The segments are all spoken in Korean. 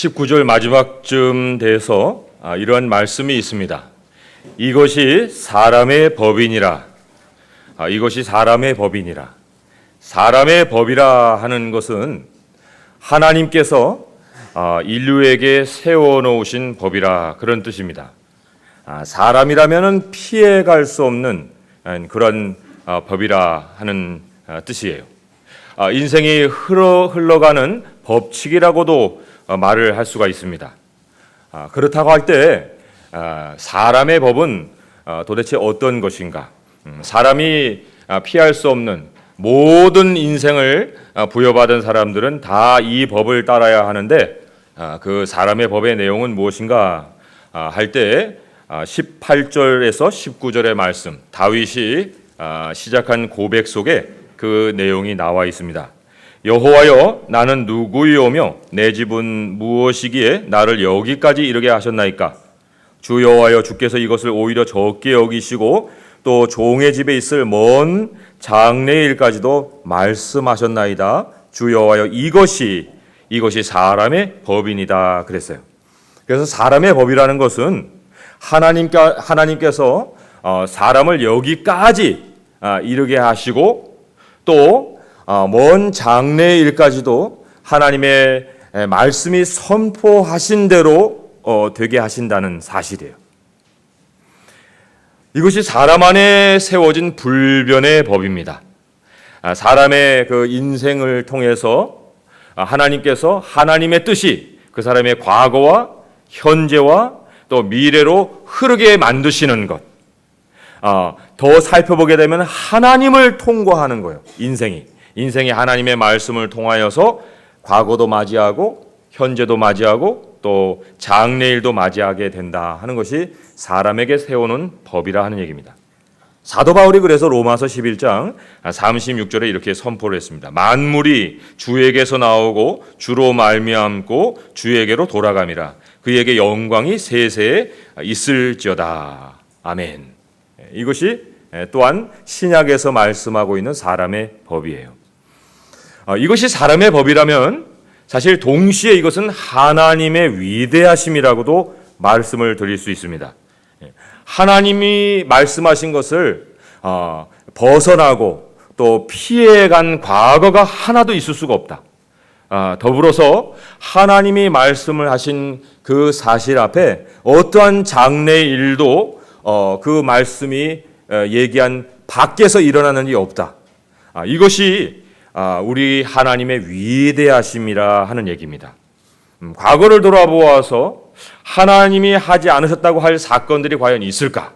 19절 마지막쯤 돼서 이러한 말씀이 있습니다. 이것이 사람의 법이니라. 이것이 사람의 법이니라. 사람의 법이라 하는 것은 하나님께서 인류에게 세워놓으신 법이라 그런 뜻입니다. 사람이라면 피해갈 수 없는 그런 법이라 하는 뜻이에요. 인생이 흘러가는 법칙이라고도 말을 할 수가 있습니다. 그렇다고 할 때 사람의 법은 도대체 어떤 것인가? 사람이 피할 수 없는 모든 인생을 부여받은 사람들은 다 이 법을 따라야 하는데 그 사람의 법의 내용은 무엇인가 할 때 18절에서 19절의 말씀, 다윗이 시작한 고백 속에 그 내용이 나와 있습니다. 여호와여, 나는 누구이오며 내 집은 무엇이기에 나를 여기까지 이르게 하셨나이까? 주 여호와여, 주께서 이것을 오히려 적게 여기시고 또 종의 집에 있을 먼 장래일까지도 말씀하셨나이다. 주 여호와여, 이것이 사람의 법이니다 그랬어요. 그래서 사람의 법이라는 것은 하나님께서 사람을 여기까지 이르게 하시고 또 먼 장래일까지도 하나님의 말씀이 선포하신 대로 되게 하신다는 사실이에요. 이것이 사람 안에 세워진 불변의 법입니다. 사람의 그 인생을 통해서 하나님께서 하나님의 뜻이 그 사람의 과거와 현재와 또 미래로 흐르게 만드시는 것. 더 살펴보게 되면 하나님을 통과하는 거예요. 인생이 하나님의 말씀을 통하여서 과거도 맞이하고 현재도 맞이하고 또 장래일도 맞이하게 된다 하는 것이 사람에게 세우는 법이라 하는 얘기입니다. 사도 바울이 그래서 로마서 11장 36절에 이렇게 선포를 했습니다. 만물이 주에게서 나오고 주로 말미암고 주에게로 돌아감이라. 그에게 영광이 세세에 있을지어다. 아멘. 이것이 또한 신약에서 말씀하고 있는 사람의 법이에요. 이것이 사람의 법이라면 사실 동시에 이것은 하나님의 위대하심이라고도 말씀을 드릴 수 있습니다. 하나님이 말씀하신 것을 벗어나고 또 피해간 과거가 하나도 있을 수가 없다. 더불어서 하나님이 말씀을 하신 그 사실 앞에 어떠한 장래의 일도 그 말씀이 얘기한 밖에서 일어나는 일이 없다. 이것이 우리 하나님의 위대하심이라 하는 얘기입니다. 과거를 돌아보아서 하나님이 하지 않으셨다고 할 사건들이 과연 있을까?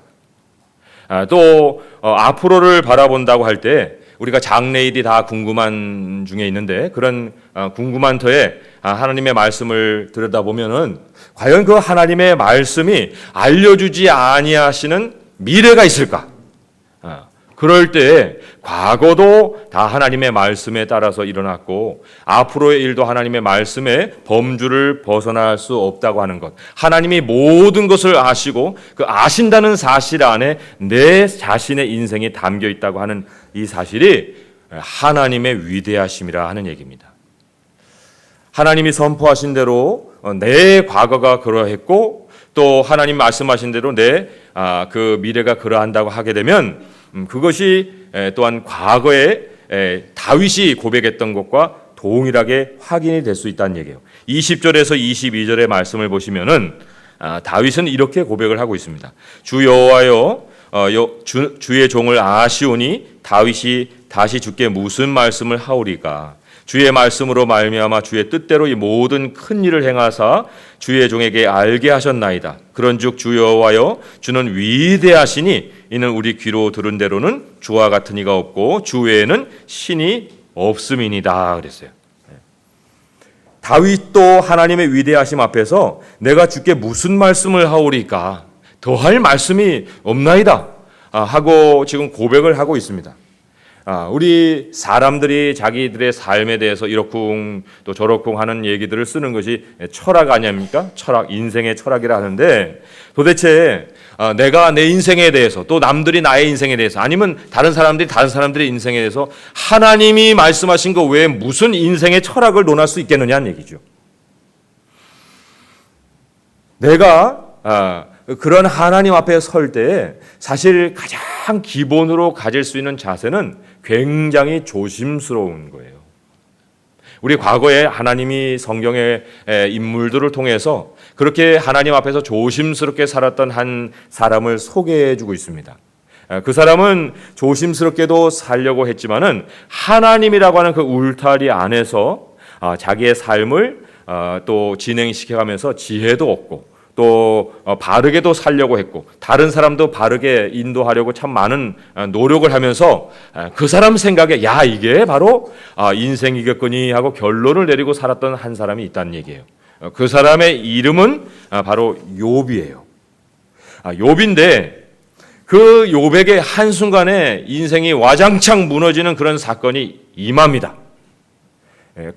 또 앞으로를 바라본다고 할 때 우리가 장래일이 다 궁금한 중에 있는데 그런 궁금한 터에 하나님의 말씀을 들여다보면은 과연 그 하나님의 말씀이 알려주지 아니하시는 미래가 있을까? 그럴 때 과거도 다 하나님의 말씀에 따라서 일어났고 앞으로의 일도 하나님의 말씀의 범주를 벗어날 수 없다고 하는 것. 하나님이 모든 것을 아시고 그 아신다는 사실 안에 내 자신의 인생이 담겨 있다고 하는 이 사실이 하나님의 위대하심이라 하는 얘기입니다. 하나님이 선포하신 대로 내 과거가 그러했고 또 하나님 말씀하신 대로 내 그 미래가 그러한다고 하게 되면 그것이 또한 과거에 다윗이 고백했던 것과 동일하게 확인이 될 수 있다는 얘기예요. 20절에서 22절의 말씀을 보시면은 다윗은 이렇게 고백을 하고 있습니다. 주 여호와여, 주의 종을 아시오니 다윗이 다시 주께 무슨 말씀을 하오리까? 주의 말씀으로 말미암아 주의 뜻대로 이 모든 큰 일을 행하사 주의 종에게 알게 하셨나이다. 그런즉 주 여호와여, 주는 위대하시니 이는 우리 귀로 들은 대로는 주와 같은 이가 없고 주 외에는 신이 없음이니이다 그랬어요. 다윗도 하나님의 위대하심 앞에서 내가 주께 무슨 말씀을 하오리까? 더할 말씀이 없나이다 하고 지금 고백을 하고 있습니다. 우리 사람들이 자기들의 삶에 대해서 이러쿵 또 저러쿵 하는 얘기들을 쓰는 것이 철학 아닙니까? 철학, 인생의 철학이라 하는데 도대체 내가 내 인생에 대해서 또 남들이 나의 인생에 대해서 아니면 다른 사람들의 인생에 대해서 하나님이 말씀하신 것 외에 무슨 인생의 철학을 논할 수 있겠느냐는 얘기죠. 내가 그런 하나님 앞에 설 때에 사실 가장 기본으로 가질 수 있는 자세는 굉장히 조심스러운 거예요. 우리 과거에 하나님이 성경의 인물들을 통해서 그렇게 하나님 앞에서 조심스럽게 살았던 한 사람을 소개해 주고 있습니다. 그 사람은 조심스럽게도 살려고 했지만은 하나님이라고 하는 그 울타리 안에서 자기의 삶을 또 진행시켜가면서 지혜도 얻고 또 바르게도 살려고 했고 다른 사람도 바르게 인도하려고 참 많은 노력을 하면서 그 사람 생각에 야 이게 바로 인생이겠거니 하고 결론을 내리고 살았던 한 사람이 있다는 얘기예요. 그 사람의 이름은 바로 욥이에요. 욥인데 그 욥에게 한순간에 인생이 와장창 무너지는 그런 사건이 임합니다.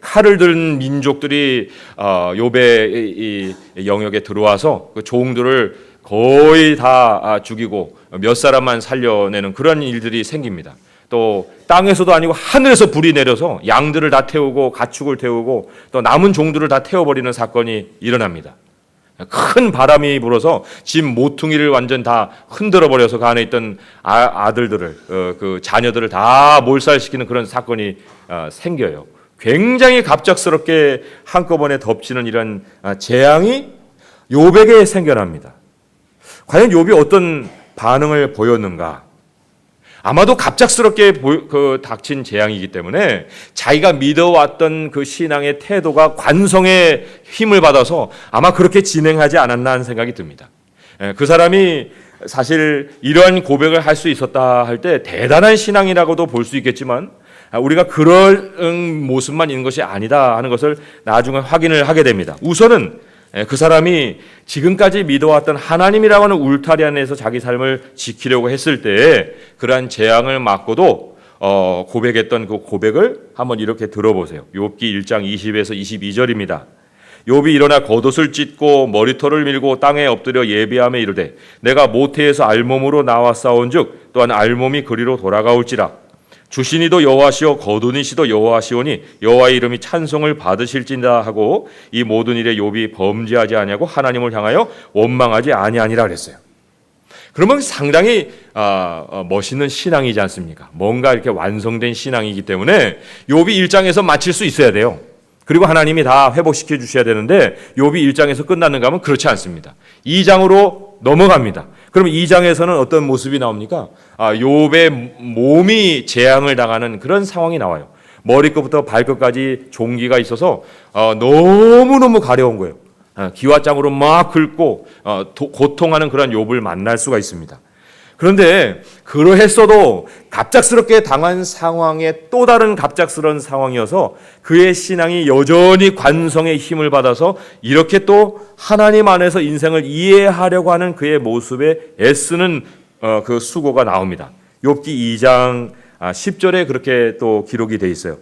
칼을 든 민족들이 욥의 이 영역에 들어와서 그 종들을 거의 다 죽이고 몇 사람만 살려내는 그런 일들이 생깁니다. 또 땅에서도 아니고 하늘에서 불이 내려서 양들을 다 태우고 가축을 태우고 또 남은 종들을 다 태워버리는 사건이 일어납니다. 큰 바람이 불어서 집 모퉁이를 완전 다 흔들어 버려서 그 안에 있던 아들들을 그 자녀들을 다 몰살시키는 그런 사건이 생겨요. 굉장히 갑작스럽게 한꺼번에 덮치는 이런 재앙이 욥에게 생겨납니다. 과연 욥이 어떤 반응을 보였는가? 아마도 갑작스럽게 닥친 재앙이기 때문에 자기가 믿어왔던 그 신앙의 태도가 관성의 힘을 받아서 아마 그렇게 진행하지 않았나 하는 생각이 듭니다. 그 사람이 사실 이러한 고백을 할 수 있었다 할 때 대단한 신앙이라고도 볼 수 있겠지만 우리가 그런 모습만 있는 것이 아니다 하는 것을 나중에 확인을 하게 됩니다. 우선은 그 사람이 지금까지 믿어왔던 하나님이라고 하는 울타리 안에서 자기 삶을 지키려고 했을 때에 그러한 재앙을 맞고도 고백했던 그 고백을 한번 이렇게 들어보세요. 욥기 1장 20에서 22절입니다. 욥이 일어나 겉옷을 찢고 머리털을 밀고 땅에 엎드려 예비하며 이르되 내가 모태에서 알몸으로 나와 싸운즉 또한 알몸이 그리로 돌아가올지라. 주신이도 여호와시오 거두니시도 여호와시오니 여호와의 이름이 찬송을 받으실진다 하고 이 모든 일에 욥이 범죄하지 아니하고 하나님을 향하여 원망하지 아니하니라 그랬어요. 그러면 상당히 멋있는 신앙이지 않습니까? 뭔가 이렇게 완성된 신앙이기 때문에 욥이 1장에서 마칠 수 있어야 돼요. 그리고 하나님이 다 회복시켜 주셔야 되는데 욥이 1장에서 끝났는가 하면 그렇지 않습니다. 2장으로 넘어갑니다. 그럼 2장에서는 어떤 모습이 나옵니까? 욥의 몸이 재앙을 당하는 그런 상황이 나와요. 머리끝부터 발끝까지 종기가 있어서 너무너무 가려운 거예요. 기와장으로 막 긁고 고통하는 그런 욥을 만날 수가 있습니다. 그런데 그러했어도 갑작스럽게 당한 상황에 또 다른 갑작스러운 상황이어서 그의 신앙이 여전히 관성의 힘을 받아서 이렇게 또 하나님 안에서 인생을 이해하려고 하는 그의 모습에 애쓰는 그 수고가 나옵니다. 욥기 2장 10절에 그렇게 또 기록이 돼 있어요.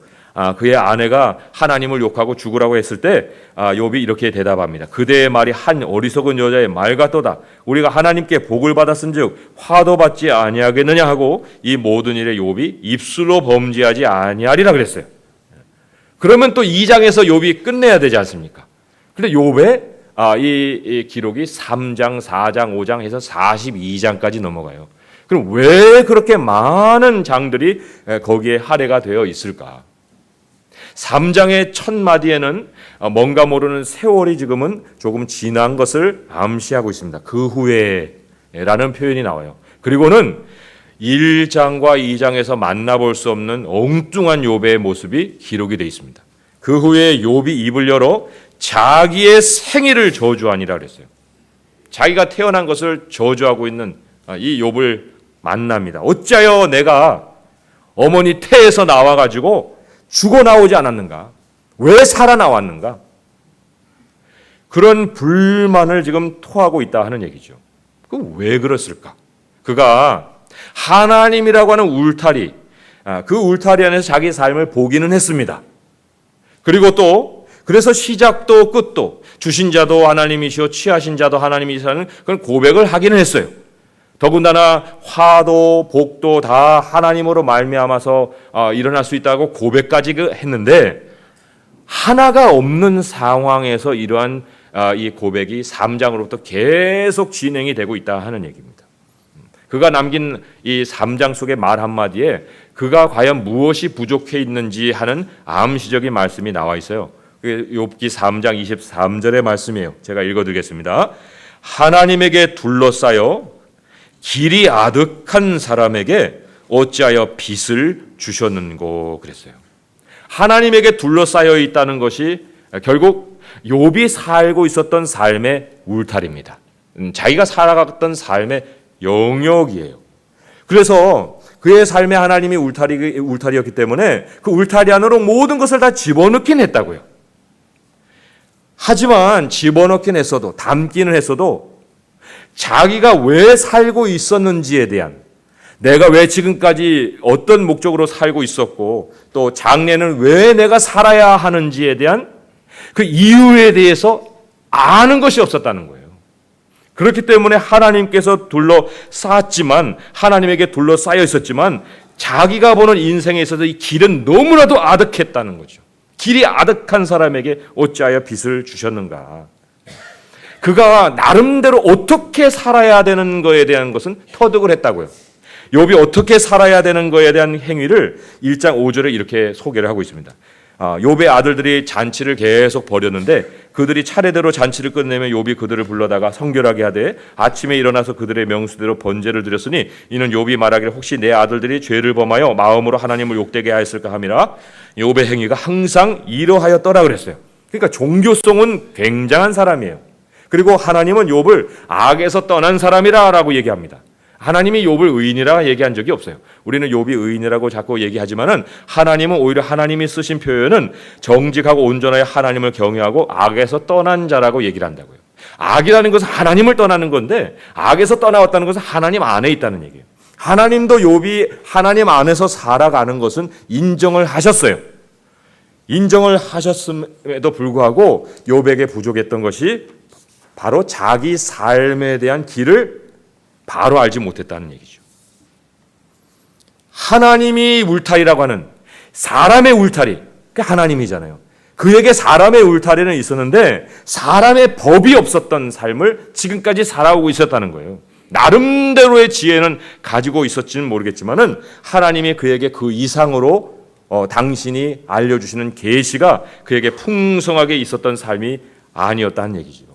그의 아내가 하나님을 욕하고 죽으라고 했을 때 욥이 이렇게 대답합니다. 그대의 말이 한 어리석은 여자의 말 같도다. 우리가 하나님께 복을 받았은즉 화도 받지 아니하겠느냐 하고 이 모든 일에 욥이 입술로 범죄하지 아니하리라 그랬어요. 그러면 또 2장에서 욥이 끝내야 되지 않습니까? 그런데 욥의 이 기록이 3장, 4장, 5장 해서 42장까지 넘어가요. 그럼 왜 그렇게 많은 장들이 거기에 할애가 되어 있을까? 3장의 첫 마디에는 뭔가 모르는 세월이 지금은 조금 지난 것을 암시하고 있습니다. 그 후에라는 표현이 나와요. 그리고는 1장과 2장에서 만나볼 수 없는 엉뚱한 욥의 모습이 기록이 되어 있습니다. 그 후에 욥이 입을 열어 자기의 생일을 저주하니라 그랬어요. 자기가 태어난 것을 저주하고 있는 이 욥을 만납니다. 어찌하여 내가 어머니 태에서 나와가지고 죽어 나오지 않았는가? 왜 살아나왔는가? 그런 불만을 지금 토하고 있다 하는 얘기죠. 그럼 왜 그랬을까? 그가 하나님이라고 하는 울타리, 그 울타리 안에서 자기 삶을 보기는 했습니다. 그리고 또 그래서 시작도 끝도 주신 자도 하나님이시오 취하신 자도 하나님이시라는 그런 고백을 하기는 했어요. 더군다나 화도 복도 다 하나님으로 말미암아서 일어날 수 있다고 고백까지 했는데 하나가 없는 상황에서 이러한 이 고백이 3장으로부터 계속 진행이 되고 있다 하는 얘기입니다. 그가 남긴 이 3장 속의 말 한마디에 그가 과연 무엇이 부족해 있는지 하는 암시적인 말씀이 나와 있어요. 욥기 3장 23절의 말씀이에요. 제가 읽어드리겠습니다. 하나님에게 둘러싸여 길이 아득한 사람에게 어찌하여 빚을 주셨는고 그랬어요. 하나님에게 둘러싸여 있다는 것이 결국 욥이 살고 있었던 삶의 울타리입니다. 자기가 살아갔던 삶의 영역이에요. 그래서 그의 삶에 하나님이 울타리였기 때문에 그 울타리 안으로 모든 것을 다 집어넣긴 했다고요. 하지만 집어넣긴 했어도, 담기는 했어도 자기가 왜 살고 있었는지에 대한, 내가 왜 지금까지 어떤 목적으로 살고 있었고 또 장래는 왜 내가 살아야 하는지에 대한 그 이유에 대해서 아는 것이 없었다는 거예요. 그렇기 때문에 하나님께서 둘러쌌지만, 하나님에게 둘러싸여 있었지만 자기가 보는 인생에 있어서 이 길은 너무나도 아득했다는 거죠. 길이 아득한 사람에게 어찌하여 빚을 주셨는가. 그가 나름대로 어떻게 살아야 되는 것에 대한 것은 터득을 했다고요. 욥이 어떻게 살아야 되는 것에 대한 행위를 1장 5절에 이렇게 소개를 하고 있습니다. 욥의 아들들이 잔치를 계속 벌였는데 그들이 차례대로 잔치를 끝내면 욥이 그들을 불러다가 성결하게 하되 아침에 일어나서 그들의 명수대로 번제를 드렸으니 이는 욥이 말하기를 혹시 내 아들들이 죄를 범하여 마음으로 하나님을 욕되게 하였을까 함이라. 욥의 행위가 항상 이러하였더라 그랬어요. 그러니까 종교성은 굉장한 사람이에요. 그리고 하나님은 욥을 악에서 떠난 사람이라고 얘기합니다. 하나님이 욥을 의인이라 얘기한 적이 없어요. 우리는 욥이 의인이라고 자꾸 얘기하지만은 하나님은 오히려 하나님이 쓰신 표현은 정직하고 온전하여 하나님을 경외하고 악에서 떠난 자라고 얘기를 한다고요. 악이라는 것은 하나님을 떠나는 건데 악에서 떠나왔다는 것은 하나님 안에 있다는 얘기예요. 하나님도 욥이 하나님 안에서 살아가는 것은 인정을 하셨어요. 인정을 하셨음에도 불구하고 욥에게 부족했던 것이 바로 자기 삶에 대한 길을 바로 알지 못했다는 얘기죠. 하나님이 울타리라고 하는 사람의 울타리, 그게 하나님이잖아요. 그에게 사람의 울타리는 있었는데 사람의 법이 없었던 삶을 지금까지 살아오고 있었다는 거예요. 나름대로의 지혜는 가지고 있었지는 모르겠지만은 하나님이 그에게 그 이상으로 당신이 알려주시는 계시가 그에게 풍성하게 있었던 삶이 아니었다는 얘기죠.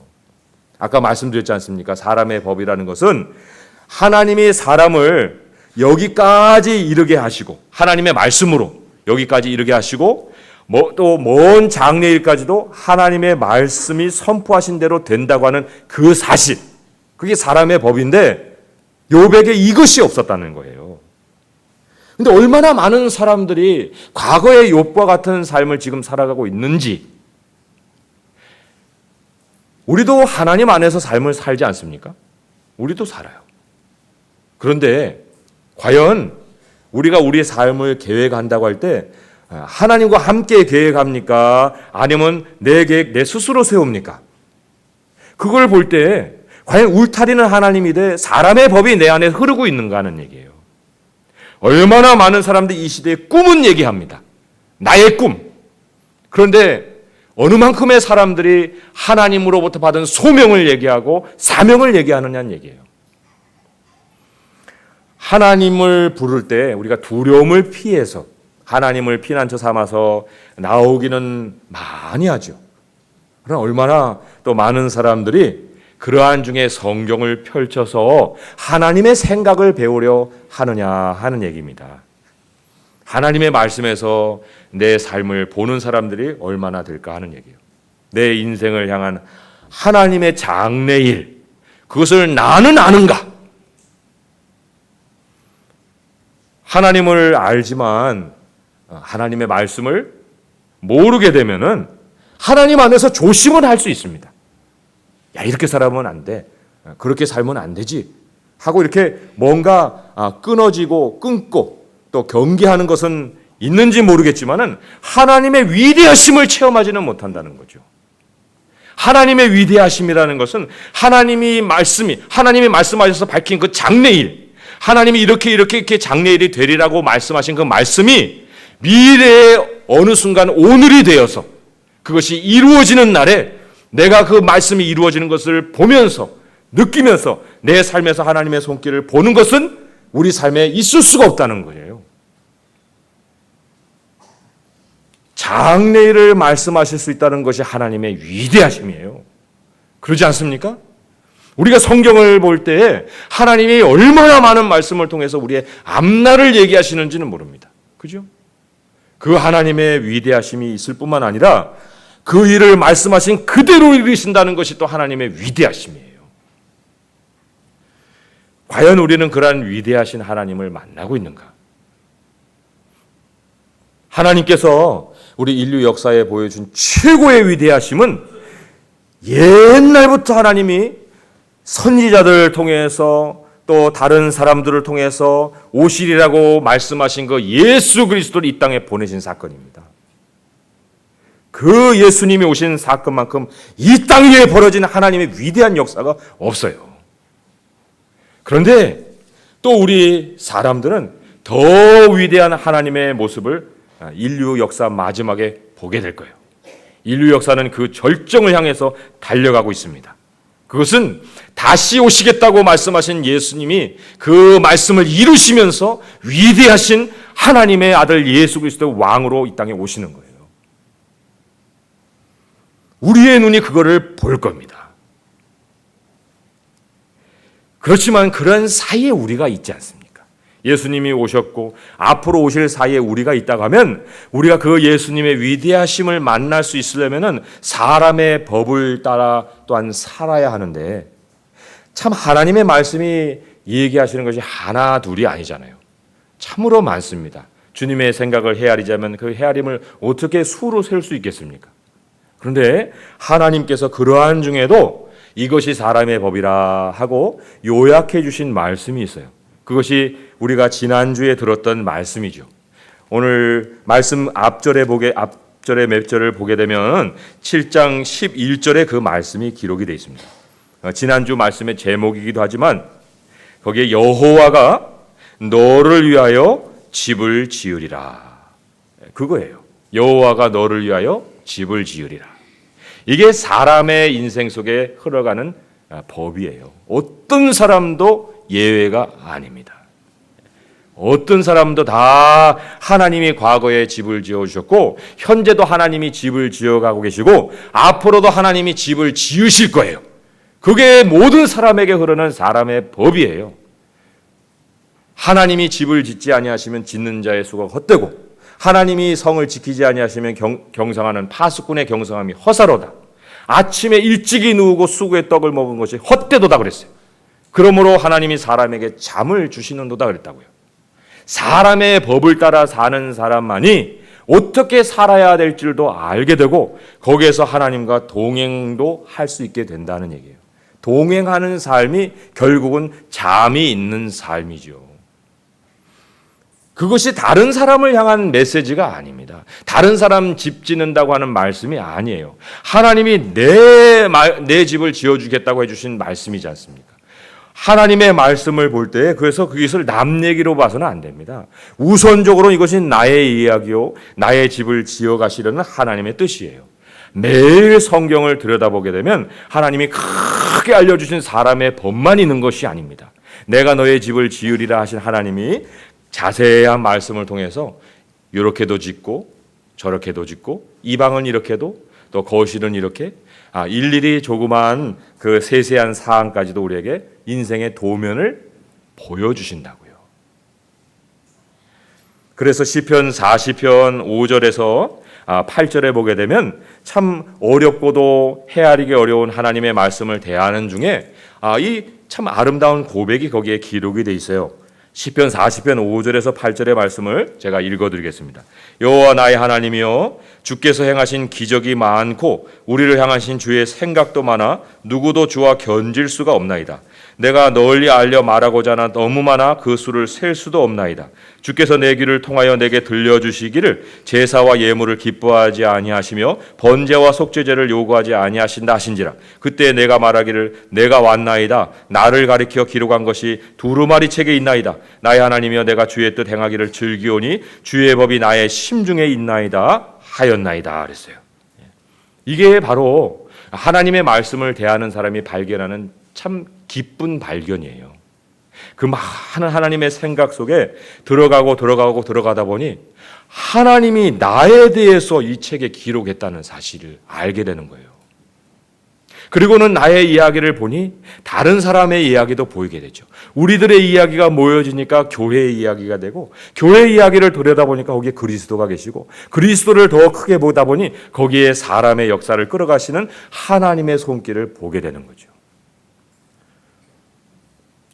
아까 말씀드렸지 않습니까? 사람의 법이라는 것은 하나님이 사람을 여기까지 이르게 하시고 하나님의 말씀으로 여기까지 이르게 하시고 또 먼 장래일까지도 하나님의 말씀이 선포하신 대로 된다고 하는 그 사실, 그게 사람의 법인데 욥에게 이것이 없었다는 거예요. 그런데 얼마나 많은 사람들이 과거의 욥과 같은 삶을 지금 살아가고 있는지, 우리도 하나님 안에서 삶을 살지 않습니까? 우리도 살아요. 그런데 과연 우리가 우리의 삶을 계획한다고 할 때 하나님과 함께 계획합니까? 아니면 내 계획 내 스스로 세웁니까? 그걸 볼 때 과연 울타리는 하나님이되 사람의 법이 내 안에 흐르고 있는가 하는 얘기예요. 얼마나 많은 사람들이 이 시대에 꿈은 얘기합니다. 나의 꿈. 그런데 어느 만큼의 사람들이 하나님으로부터 받은 소명을 얘기하고 사명을 얘기하느냐는 얘기예요. 하나님을 부를 때 우리가 두려움을 피해서 하나님을 피난처 삼아서 나오기는 많이 하죠. 그러나 얼마나 또 많은 사람들이 그러한 중에 성경을 펼쳐서 하나님의 생각을 배우려 하느냐 하는 얘기입니다. 하나님의 말씀에서 내 삶을 보는 사람들이 얼마나 될까 하는 얘기예요. 내 인생을 향한 하나님의 장래일, 그것을 나는 아는가? 하나님을 알지만 하나님의 말씀을 모르게 되면은 하나님 안에서 조심은 할 수 있습니다. 야, 이렇게 살아면 안 돼. 그렇게 살면 안 되지. 하고 이렇게 뭔가 끊어지고 끊고 또 경계하는 것은 있는지 모르겠지만은 하나님의 위대하심을 체험하지는 못한다는 거죠. 하나님의 위대하심이라는 것은 하나님이 말씀하셔서 밝힌 그 장래일, 하나님이 이렇게 장래일이 되리라고 말씀하신 그 말씀이 미래의 어느 순간 오늘이 되어서 그것이 이루어지는 날에 내가 그 말씀이 이루어지는 것을 보면서 느끼면서 내 삶에서 하나님의 손길을 보는 것은 우리 삶에 있을 수가 없다는 거예요. 장래일을 말씀하실 수 있다는 것이 하나님의 위대하심이에요. 그러지 않습니까? 우리가 성경을 볼 때 하나님이 얼마나 많은 말씀을 통해서 우리의 앞날을 얘기하시는지는 모릅니다. 그죠? 그 하나님의 위대하심이 있을 뿐만 아니라 그 일을 말씀하신 그대로 이루신다는 것이 또 하나님의 위대하심이에요. 과연 우리는 그러한 위대하신 하나님을 만나고 있는가? 하나님께서 우리 인류 역사에 보여준 최고의 위대하심은 옛날부터 하나님이 선지자들을 통해서 또 다른 사람들을 통해서 오시리라고 말씀하신 그 예수 그리스도를 이 땅에 보내신 사건입니다. 그 예수님이 오신 사건만큼 이 땅 위에 벌어진 하나님의 위대한 역사가 없어요. 그런데 또 우리 사람들은 더 위대한 하나님의 모습을 인류 역사 마지막에 보게 될 거예요. 인류 역사는 그 절정을 향해서 달려가고 있습니다. 그것은 다시 오시겠다고 말씀하신 예수님이 그 말씀을 이루시면서 위대하신 하나님의 아들 예수 그리스도 왕으로 이 땅에 오시는 거예요. 우리의 눈이 그거를 볼 겁니다. 그렇지만 그런 사이에 우리가 있지 않습니까? 예수님이 오셨고 앞으로 오실 사이에 우리가 있다고 하면 우리가 그 예수님의 위대하심을 만날 수 있으려면 사람의 법을 따라 또한 살아야 하는데 참 하나님의 말씀이 얘기하시는 것이 하나 둘이 아니잖아요. 참으로 많습니다. 주님의 생각을 헤아리자면 그 헤아림을 어떻게 수로 셀 수 있겠습니까? 그런데 하나님께서 그러한 중에도 이것이 사람의 법이라 하고 요약해 주신 말씀이 있어요. 그것이 우리가 지난주에 들었던 말씀이죠. 오늘 말씀 앞절에 몇 절을 보게 되면 7장 11절에 그 말씀이 기록이 되어 있습니다. 지난주 말씀의 제목이기도 하지만 거기에 여호와가 너를 위하여 집을 지으리라. 그거예요. 여호와가 너를 위하여 집을 지으리라. 이게 사람의 인생 속에 흘러가는 법이에요. 어떤 사람도 예외가 아닙니다. 어떤 사람도 다 하나님이 과거에 집을 지어주셨고 현재도 하나님이 집을 지어가고 계시고 앞으로도 하나님이 집을 지으실 거예요. 그게 모든 사람에게 흐르는 사람의 법이에요. 하나님이 집을 짓지 아니하시면 짓는 자의 수가 헛되고 하나님이 성을 지키지 아니하시면 경성하는 파수꾼의 경성함이 허사로다. 아침에 일찍이 누우고 수구의 떡을 먹은 것이 헛되도다 그랬어요. 그러므로 하나님이 사람에게 잠을 주시는도다 그랬다고요. 사람의 법을 따라 사는 사람만이 어떻게 살아야 될 줄도 알게 되고 거기에서 하나님과 동행도 할 수 있게 된다는 얘기예요. 동행하는 삶이 결국은 잠이 있는 삶이죠. 그것이 다른 사람을 향한 메시지가 아닙니다. 다른 사람 집 짓는다고 하는 말씀이 아니에요. 하나님이 내 집을 지어주겠다고 해주신 말씀이지 않습니까? 하나님의 말씀을 볼 때 그래서 그것을 남 얘기로 봐서는 안 됩니다. 우선적으로 이것이 나의 이야기요, 나의 집을 지어가시려는 하나님의 뜻이에요. 매일 성경을 들여다보게 되면 하나님이 크게 알려주신 사람의 법만 있는 것이 아닙니다. 내가 너의 집을 지으리라 하신 하나님이 자세한 말씀을 통해서 이렇게도 짓고 저렇게도 짓고 이 방은 이렇게도 또 거실은 이렇게 일일이 조그마한 그 세세한 사항까지도 우리에게 인생의 도면을 보여주신다고요. 그래서 시편 40편 5절에서 8절에 보게 되면 참 어렵고도 헤아리기 어려운 하나님의 말씀을 대하는 중에 이 참 아름다운 고백이 거기에 기록이 돼 있어요. 시편 40편 5절에서 8절의 말씀을 제가 읽어드리겠습니다. 여호와 나의 하나님이여 주께서 행하신 기적이 많고 우리를 향하신 주의 생각도 많아 누구도 주와 견질 수가 없나이다. 내가 널리 알려 말하고자 하나 너무 많아 그 수를 셀 수도 없나이다. 주께서 내 귀를 통하여 내게 들려주시기를 제사와 예물을 기뻐하지 아니하시며 번제와 속죄제를 요구하지 아니하신다 하신지라. 그때 내가 말하기를 내가 왔나이다. 나를 가리켜 기록한 것이 두루마리 책에 있나이다. 나의 하나님이여 내가 주의 뜻 행하기를 즐기오니 주의 법이 나의 심중에 있나이다 하였나이다 그랬어요. 이게 바로 하나님의 말씀을 대하는 사람이 발견하는 참 기쁜 발견이에요. 그 많은 하나님의 생각 속에 들어가다 보니 하나님이 나에 대해서 이 책에 기록했다는 사실을 알게 되는 거예요. 그리고는 나의 이야기를 보니 다른 사람의 이야기도 보이게 되죠. 우리들의 이야기가 모여지니까 교회의 이야기가 되고, 교회의 이야기를 들여다보니까 거기에 그리스도가 계시고, 그리스도를 더 크게 보다 보니 거기에 사람의 역사를 끌어가시는 하나님의 손길을 보게 되는 거죠.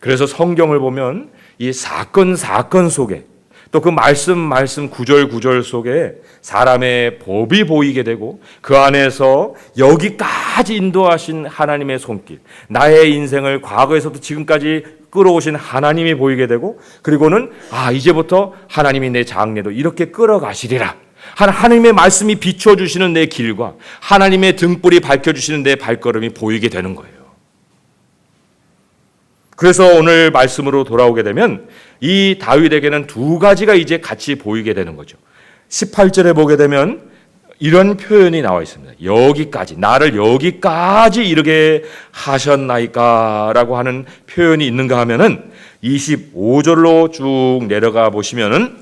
그래서 성경을 보면 이 사건 속에, 또 그 말씀 구절 속에 사람의 법이 보이게 되고, 그 안에서 여기까지 인도하신 하나님의 손길, 나의 인생을 과거에서부터 지금까지 끌어오신 하나님이 보이게 되고, 그리고는 이제부터 하나님이 내 장래도 이렇게 끌어가시리라, 하나님의 말씀이 비춰주시는 내 길과 하나님의 등불이 밝혀주시는 내 발걸음이 보이게 되는 거예요. 그래서 오늘 말씀으로 돌아오게 되면 이 다윗에게는 두 가지가 이제 같이 보이게 되는 거죠. 18절에 보게 되면 이런 표현이 나와 있습니다. 여기까지, 나를 여기까지 이르게 하셨나이까 라고 하는 표현이 있는가 하면은 25절로 쭉 내려가 보시면은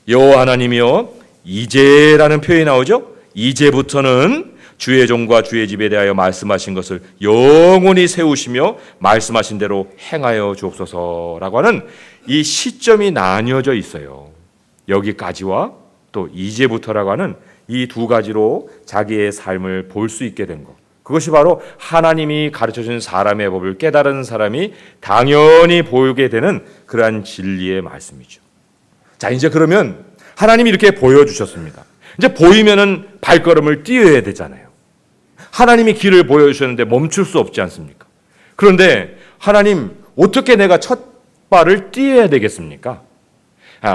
여호와 하나님이여 이제라는 표현이 나오죠. 이제부터는 주의 종과 주의 집에 대하여 말씀하신 것을 영원히 세우시며 말씀하신 대로 행하여 주옵소서라고 하는 이 시점이 나뉘어져 있어요. 여기까지와 또 이제부터라고 하는 이 두 가지로 자기의 삶을 볼 수 있게 된 것. 그것이 바로 하나님이 가르쳐준 사람의 법을 깨달은 사람이 당연히 보이게 되는 그러한 진리의 말씀이죠. 자, 이제 그러면 하나님이 이렇게 보여주셨습니다. 이제 보이면은 발걸음을 띄어야 되잖아요. 하나님이 길을 보여주셨는데 멈출 수 없지 않습니까? 그런데 하나님, 어떻게 내가 첫 발을 띄어야 되겠습니까?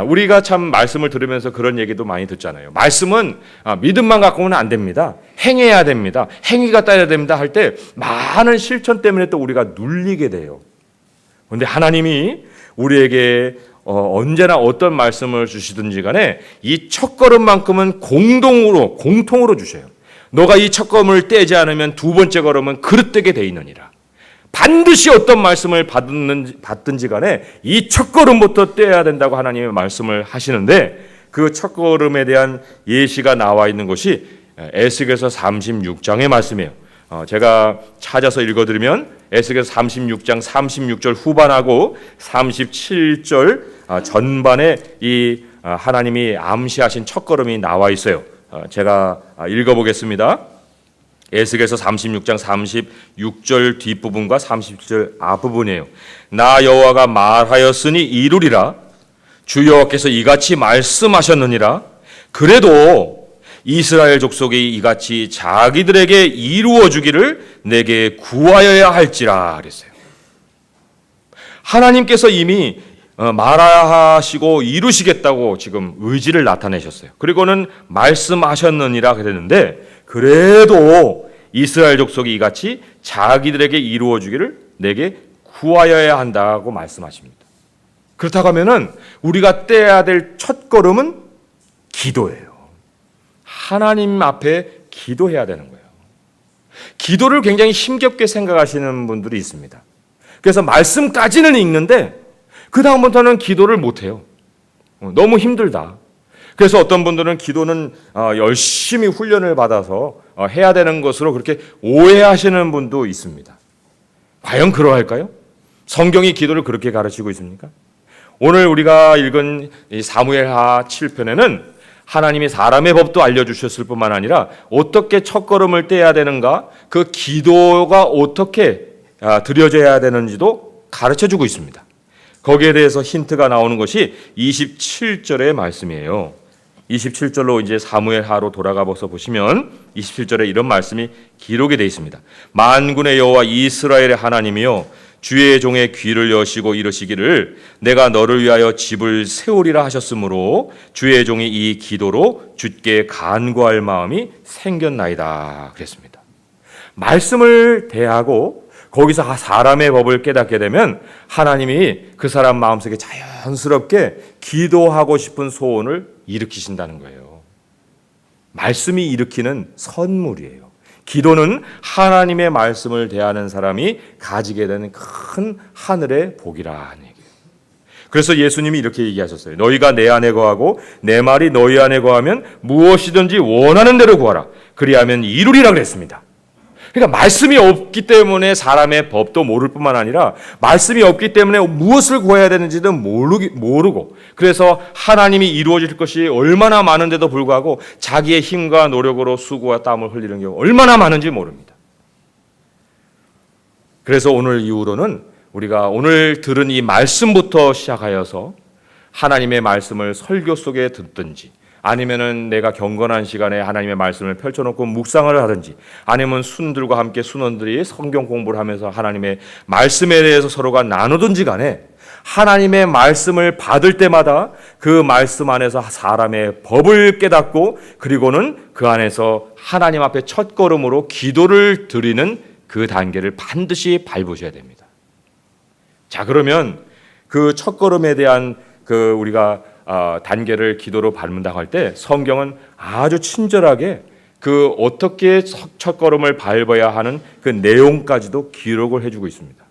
우리가 참 말씀을 들으면서 그런 얘기도 많이 듣잖아요. 말씀은 믿음만 갖고는 안 됩니다. 행해야 됩니다. 행위가 따라야 됩니다 할 때 많은 실천 때문에 또 우리가 눌리게 돼요. 그런데 하나님이 우리에게 언제나 어떤 말씀을 주시든지 간에 이 첫걸음만큼은 공통으로 주셔요. 너가 이 첫걸음을 떼지 않으면 두 번째 걸음은 그릇되게 돼 있느니라. 반드시 어떤 말씀을 받든지 간에 이 첫걸음부터 떼야 된다고 하나님이 말씀을 하시는데, 그 첫걸음에 대한 예시가 나와 있는 것이 에스겔서 36장의 말씀이에요. 제가 찾아서 읽어드리면 에스겔서 36장 36절 후반하고 37절 전반에 이 하나님이 암시하신 첫걸음이 나와 있어요. 제가 읽어보겠습니다. 에스겔서 36장 36절 뒷부분과 37절 앞부분이에요. 나 여호와가 말하였으니 이루리라. 주 여호와께서 이같이 말씀하셨느니라. 그래도 이스라엘 족속이 이같이 자기들에게 이루어 주기를 내게 구하여야 할지라 그랬어요. 하나님께서 이미 말하시고 이루시겠다고 지금 의지를 나타내셨어요. 그리고는 말씀하셨느니라 그랬는데, 그래도 이스라엘 족속이 이같이 자기들에게 이루어 주기를 내게 구하여야 한다고 말씀하십니다. 그렇다고 하면은 우리가 떼야 될 첫걸음은 기도예요. 하나님 앞에 기도해야 되는 거예요. 기도를 굉장히 힘겹게 생각하시는 분들이 있습니다. 그래서 말씀까지는 읽는데 그 다음부터는 기도를 못해요. 너무 힘들다. 그래서 어떤 분들은 기도는 열심히 훈련을 받아서 해야 되는 것으로 그렇게 오해하시는 분도 있습니다. 과연 그러할까요? 성경이 기도를 그렇게 가르치고 있습니까? 오늘 우리가 읽은 이 사무엘하 7편에는 하나님이 사람의 법도 알려주셨을 뿐만 아니라 어떻게 첫걸음을 떼야 되는가, 그 기도가 어떻게 드려져야 되는지도 가르쳐주고 있습니다. 거기에 대해서 힌트가 나오는 것이 27절의 말씀이에요. 27절로 이제 사무엘하로 돌아가서 보시면 27절에 이런 말씀이 기록이 되어 있습니다. 만군의 여호와 이스라엘의 하나님이여, 주의 종의 귀를 여시고 이르시기를 내가 너를 위하여 집을 세우리라 하셨으므로 주의 종이 이 기도로 주께 간구할 마음이 생겼나이다 그랬습니다. 말씀을 대하고 거기서 사람의 법을 깨닫게 되면 하나님이 그 사람 마음속에 자연스럽게 기도하고 싶은 소원을 일으키신다는 거예요. 말씀이 일으키는 선물이에요. 기도는 하나님의 말씀을 대하는 사람이 가지게 되는 큰 하늘의 복이라 하는 얘기예요. 그래서 예수님이 이렇게 얘기하셨어요. 너희가 내 안에 거하고 내 말이 너희 안에 거하면 무엇이든지 원하는 대로 구하라. 그리하면 이루리라 그랬습니다. 그러니까 말씀이 없기 때문에 사람의 법도 모를 뿐만 아니라 말씀이 없기 때문에 무엇을 구해야 되는지도 모르고 그래서 하나님이 이루어질 것이 얼마나 많은데도 불구하고 자기의 힘과 노력으로 수고와 땀을 흘리는 경우 얼마나 많은지 모릅니다. 그래서 오늘 이후로는 우리가 오늘 들은 이 말씀부터 시작하여서 하나님의 말씀을 설교 속에 듣든지 아니면은 내가 경건한 시간에 하나님의 말씀을 펼쳐놓고 묵상을 하든지 아니면 순들과 함께 순원들이 성경 공부를 하면서 하나님의 말씀에 대해서 서로가 나누든지 간에 하나님의 말씀을 받을 때마다 그 말씀 안에서 사람의 법을 깨닫고 그리고는 그 안에서 하나님 앞에 첫 걸음으로 기도를 드리는 그 단계를 반드시 밟으셔야 됩니다. 자, 그러면 그 첫 걸음에 대한 그 우리가 단계를 기도로 밟는다고 할 때 성경은 아주 친절하게 그 어떻게 첫 걸음을 밟아야 하는 그 내용까지도 기록을 해주고 있습니다.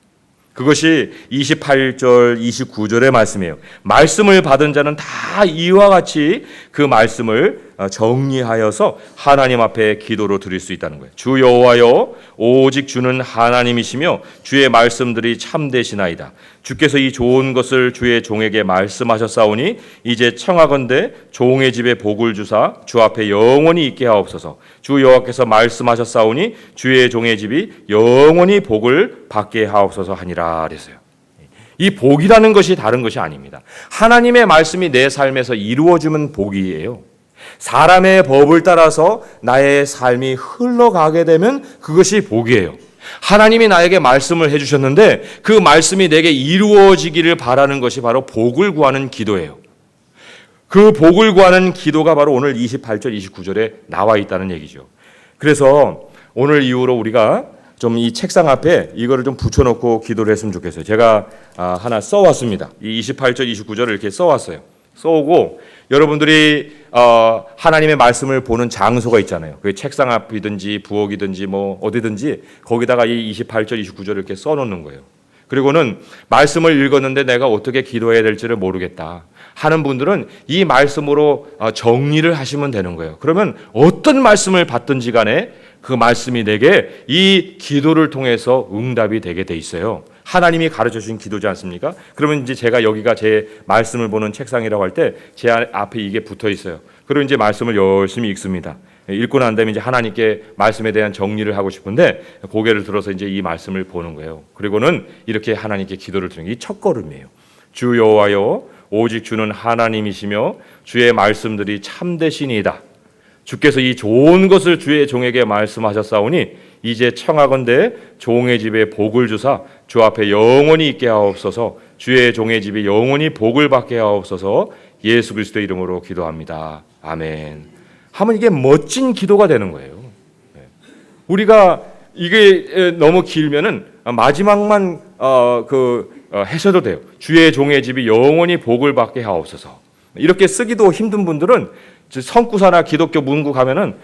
그것이 28절, 29절의 말씀이에요. 말씀을 받은 자는 다 이와 같이 그 말씀을 정리하여서 하나님 앞에 기도로 드릴 수 있다는 거예요. 주 여호와여 오직 주는 하나님이시며 주의 말씀들이 참되시나이다. 주께서 이 좋은 것을 주의 종에게 말씀하셨사오니 이제 청하건대 종의 집에 복을 주사 주 앞에 영원히 있게 하옵소서. 주 여호와께서 말씀하셨사오니 주의 종의 집이 영원히 복을 받게 하옵소서 하니라 그랬어요. 이 복이라는 것이 다른 것이 아닙니다. 하나님의 말씀이 내 삶에서 이루어지면 복이에요. 사람의 법을 따라서 나의 삶이 흘러가게 되면 그것이 복이에요. 하나님이 나에게 말씀을 해주셨는데 그 말씀이 내게 이루어지기를 바라는 것이 바로 복을 구하는 기도예요. 그 복을 구하는 기도가 바로 오늘 28절, 29절에 나와 있다는 얘기죠. 그래서 오늘 이후로 우리가 좀 이 책상 앞에 이거를 좀 붙여놓고 기도를 했으면 좋겠어요. 제가 하나 써왔습니다. 이 28절, 29절을 이렇게 써왔어요. 써오고 여러분들이 하나님의 말씀을 보는 장소가 있잖아요. 그 책상 앞이든지 부엌이든지 뭐 어디든지 거기다가 이 28절, 29절을 이렇게 써놓는 거예요. 그리고는 말씀을 읽었는데 내가 어떻게 기도해야 될지를 모르겠다 하는 분들은 이 말씀으로 정리를 하시면 되는 거예요. 그러면 어떤 말씀을 받든지 간에 그 말씀이 내게 이 기도를 통해서 응답이 되게 돼 있어요. 하나님이 가르쳐 주신 기도지 않습니까? 그러면 이제 제가 여기가 제 말씀을 보는 책상이라고 할 때 제 앞에 이게 붙어 있어요. 그리고 이제 말씀을 열심히 읽습니다. 읽고 난 다음에 이제 하나님께 말씀에 대한 정리를 하고 싶은데 고개를 들어서 이제 이 말씀을 보는 거예요. 그리고는 이렇게 하나님께 기도를 드리는 게 첫 걸음이에요. 주 여호와여 오직 주는 하나님이시며 주의 말씀들이 참되시니이다. 주께서 이 좋은 것을 주의 종에게 말씀하셨사오니 이제 청하건대 종의 집에 복을 주사 주 앞에 영원히 있게 하옵소서. 주의 종의 집이 영원히 복을 받게 하옵소서. 예수 그리스도의 이름으로 기도합니다. 아멘. 하면 이게 멋진 기도가 되는 거예요. 우리가 이게 너무 길면은 마지막만 하셔도 돼요. 주의 종의 집이 영원히 복을 받게 하옵소서. 이렇게 쓰기도 힘든 분들은 성구사나 기독교 문구 가면은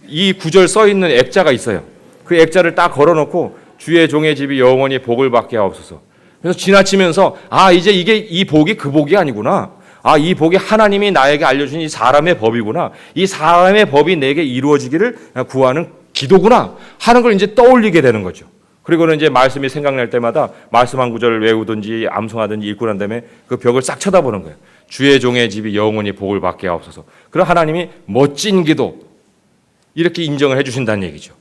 이 구절 써 있는 액자가 있어요. 그 액자를 딱 걸어놓고 주의 종의 집이 영원히 복을 받게 하옵소서. 그래서 지나치면서 이제 이게 이 복이 그 복이 아니구나. 이 복이 하나님이 나에게 알려준 이 사람의 법이구나. 이 사람의 법이 내게 이루어지기를 구하는 기도구나 하는 걸 이제 떠올리게 되는 거죠. 그리고는 이제 말씀이 생각날 때마다 말씀 한 구절을 외우든지 암송하든지 읽고 난 다음에 그 벽을 싹 쳐다보는 거예요. 주의 종의 집이 영원히 복을 받게 하옵소서. 그럼 하나님이 멋진 기도 이렇게 인정을 해주신다는 얘기죠.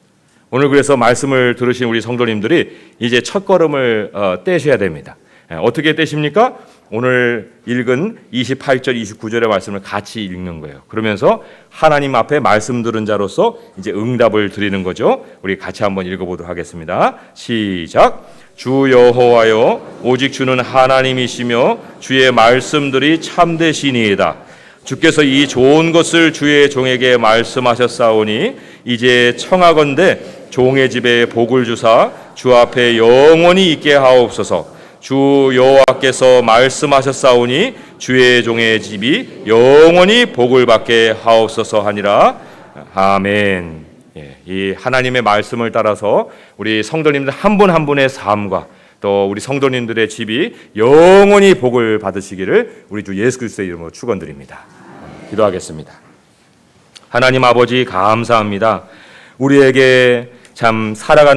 오늘 그래서 말씀을 들으신 우리 성도님들이 이제 첫 걸음을 떼셔야 됩니다. 어떻게 떼십니까? 오늘 읽은 28절, 29절의 말씀을 같이 읽는 거예요. 그러면서 하나님 앞에 말씀 들은 자로서 이제 응답을 드리는 거죠. 우리 같이 한번 읽어보도록 하겠습니다. 시작. 주 여호와여 오직 주는 하나님이시며 주의 말씀들이 참되시니이다. 주께서 이 좋은 것을 주의 종에게 말씀하셨사오니 이제 청하건대 종의 집에 복을 주사 주 앞에 영원히 있게 하옵소서. 주 여호와께서 말씀하셨사오니 주의 종의 집이 영원히 복을 받게 하옵소서 하니라. 아멘. 이 하나님의 말씀을 따라서 우리 성도님들 한 분 한 분의 삶과 또 우리 성도님들의 집이 영원히 복을 받으시기를 우리 주 예수 그리스도의 이름으로 축원드립니다. 기도하겠습니다. 하나님 아버지 감사합니다. 우리에게 참 살아가는